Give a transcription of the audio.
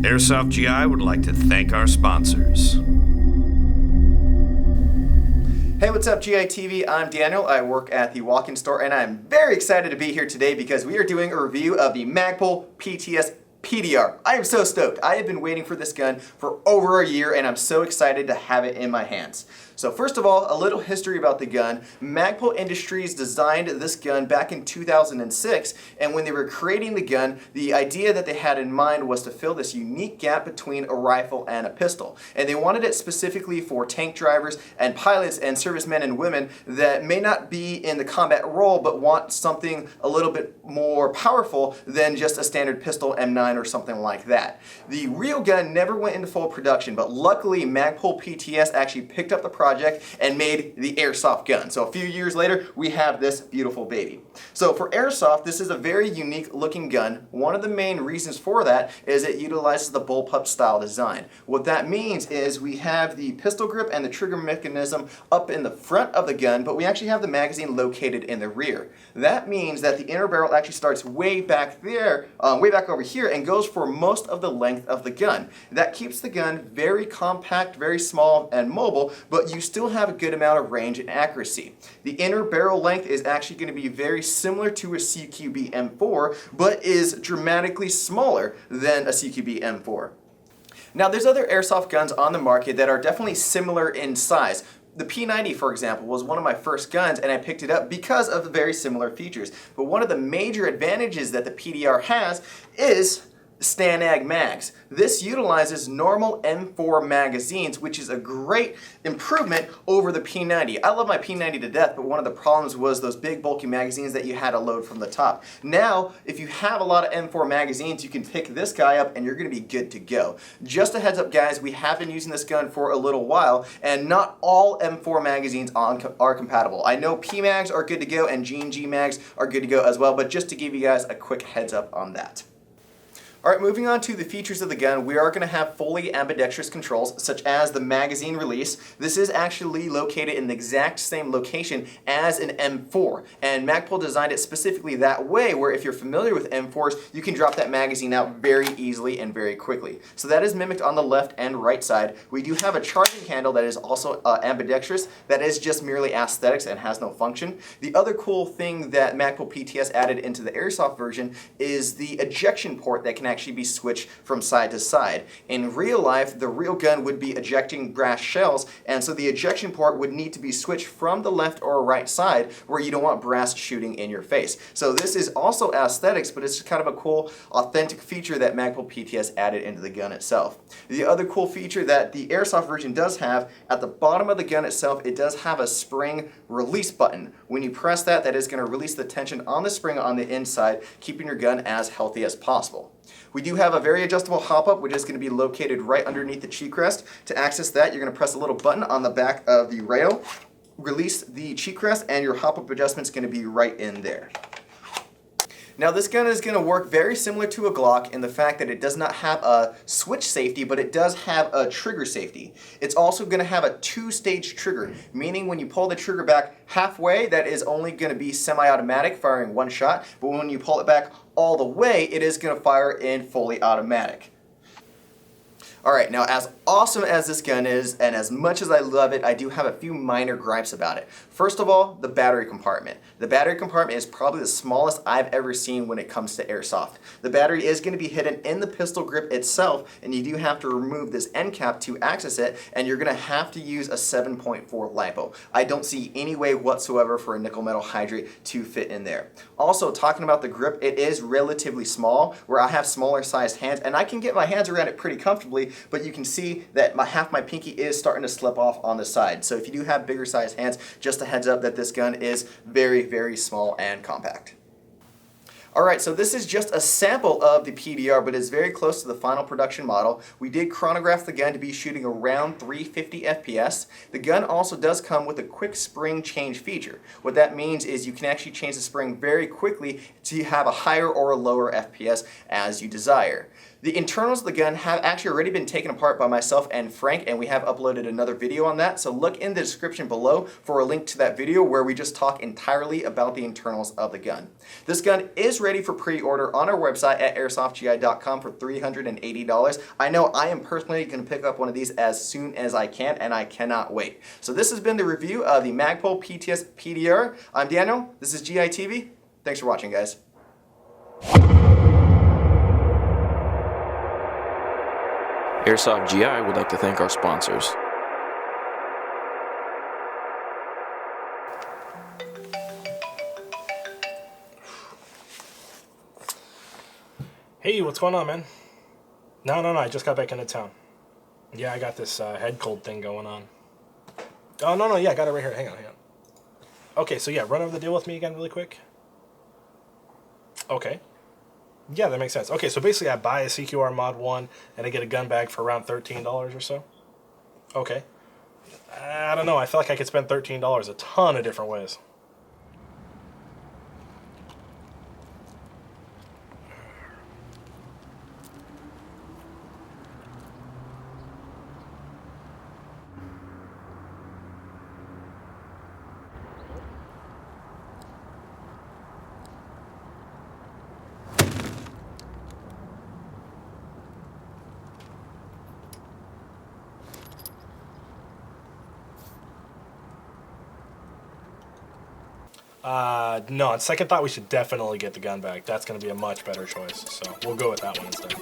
Airsoft GI would like to thank our sponsors. Hey, what's up, GI TV? I'm Daniel. I work at the walk-in store, and I'm very excited to be here today because we are doing a review of the Magpul PTS PDR. I am so stoked. I have been waiting for this gun for over a year, and I'm so excited to have it in my hands. So first of all, a little history about the gun. Magpul Industries designed this gun back in 2006, and when they were creating the gun, the idea that they had in mind was to fill this unique gap between a rifle and a pistol. And they wanted it specifically for tank drivers and pilots and servicemen and women that may not be in the combat role but want something a little bit more powerful than just a standard pistol M9 or something like that. The real gun never went into full production, but luckily Magpul PTS actually picked up the project and made the Airsoft gun. So a few years later, we have this beautiful baby. So for Airsoft, this is a very unique looking gun. One of the main reasons for that is it utilizes the bullpup style design. What that means is we have the pistol grip and the trigger mechanism up in the front of the gun, but we actually have the magazine located in the rear. That means that the inner barrel actually starts way back there, way back over here, and goes for most of the length of the gun. That keeps the gun very compact, very small and mobile, but you still have a good amount of range and accuracy. The inner barrel length is actually going to be very similar to a CQB M4, but is dramatically smaller than a CQB M4. Now there's other airsoft guns on the market that are definitely similar in size. The P90, for example, was one of my first guns, and I picked it up because of the very similar features. But one of the major advantages that the PDR has is STANAG mags. This utilizes normal M4 magazines, which is a great improvement over the P90. I love my P90 to death, but one of the problems was those big bulky magazines that you had to load from the top. Now, if you have a lot of M4 magazines, you can pick this guy up and you're going to be good to go. Just a heads up, guys, we have been using this gun for a little while, and not all M4 magazines are compatible. I know P mags are good to go and G&G mags are good to go as well, but just to give you guys a quick heads up on that. Alright, moving on to the features of the gun, we are going to have fully ambidextrous controls, such as the magazine release. This is actually located in the exact same location as an M4, and Magpul designed it specifically that way, where if you're familiar with M4s, you can drop that magazine out very easily and very quickly. So that is mimicked on the left and right side. We do have a charging handle that is also ambidextrous. That is just merely aesthetics and has no function. The other cool thing that Magpul PTS added into the Airsoft version is the ejection port that can actually be switched from side to side. In real life, the real gun would be ejecting brass shells, and so the ejection port would need to be switched from the left or right side where you don't want brass shooting in your face. So this is also aesthetics, but it's kind of a cool, authentic feature that Magpul PTS added into the gun itself. The other cool feature that the Airsoft version does have, at the bottom of the gun itself, it does have a spring release button. When you press that, that is going to release the tension on the spring on the inside, keeping your gun as healthy as possible. We do have a very adjustable hop-up, which is going to be located right underneath the cheek rest. To access that, you're going to press a little button on the back of the rail, release the cheek rest, and your hop-up adjustment is going to be right in there. Now this gun is going to work very similar to a Glock in the fact that it does not have a switch safety, but it does have a trigger safety. It's also going to have a two-stage trigger, meaning when you pull the trigger back halfway, that is only going to be semi-automatic, firing one shot, but when you pull it back all the way, it is going to fire in fully automatic. Alright, now as awesome as this gun is, and as much as I love it, I do have a few minor gripes about it. First of all, the battery compartment. The battery compartment is probably the smallest I've ever seen when it comes to Airsoft. The battery is going to be hidden in the pistol grip itself, and you do have to remove this end cap to access it, and you're going to have to use a 7.4 LiPo. I don't see any way whatsoever for a nickel metal hydrate to fit in there. Also, talking about the grip, it is relatively small, where I have smaller sized hands, and I can get my hands around it pretty comfortably, but you can see that half my pinky is starting to slip off on the side. So if you do have bigger sized hands, just a heads up that this gun is very, very small and compact. Alright, so this is just a sample of the PDR, but it's very close to the final production model. We did chronograph the gun to be shooting around 350 FPS. The gun also does come with a quick spring change feature. What that means is you can actually change the spring very quickly to have a higher or a lower FPS as you desire. The internals of the gun have actually already been taken apart by myself and Frank, and we have uploaded another video on that. So look in the description below for a link to that video where we just talk entirely about the internals of the gun. This gun is ready for pre-order on our website at airsoftgi.com for $380. I know I am personally going to pick up one of these as soon as I can, and I cannot wait. So this has been the review of the Magpul PTS PDR. I'm Daniel. This is GITV. Thanks for watching, guys. Airsoft GI would like to thank our sponsors. Hey, what's going on, man? No, I just got back into town. Yeah, I got this head cold thing going on. Oh, no, yeah, I got it right here. Hang on. Okay, so yeah, run over the deal with me again really quick. Okay. Yeah, that makes sense. Okay, so basically I buy a CQR Mod 1 and I get a gun bag for around $13 or so. Okay. I don't know, I feel like I could spend $13 a ton of different ways. No, on second thought, we should definitely get the gun bag. That's going to be a much better choice, so we'll go with that one instead.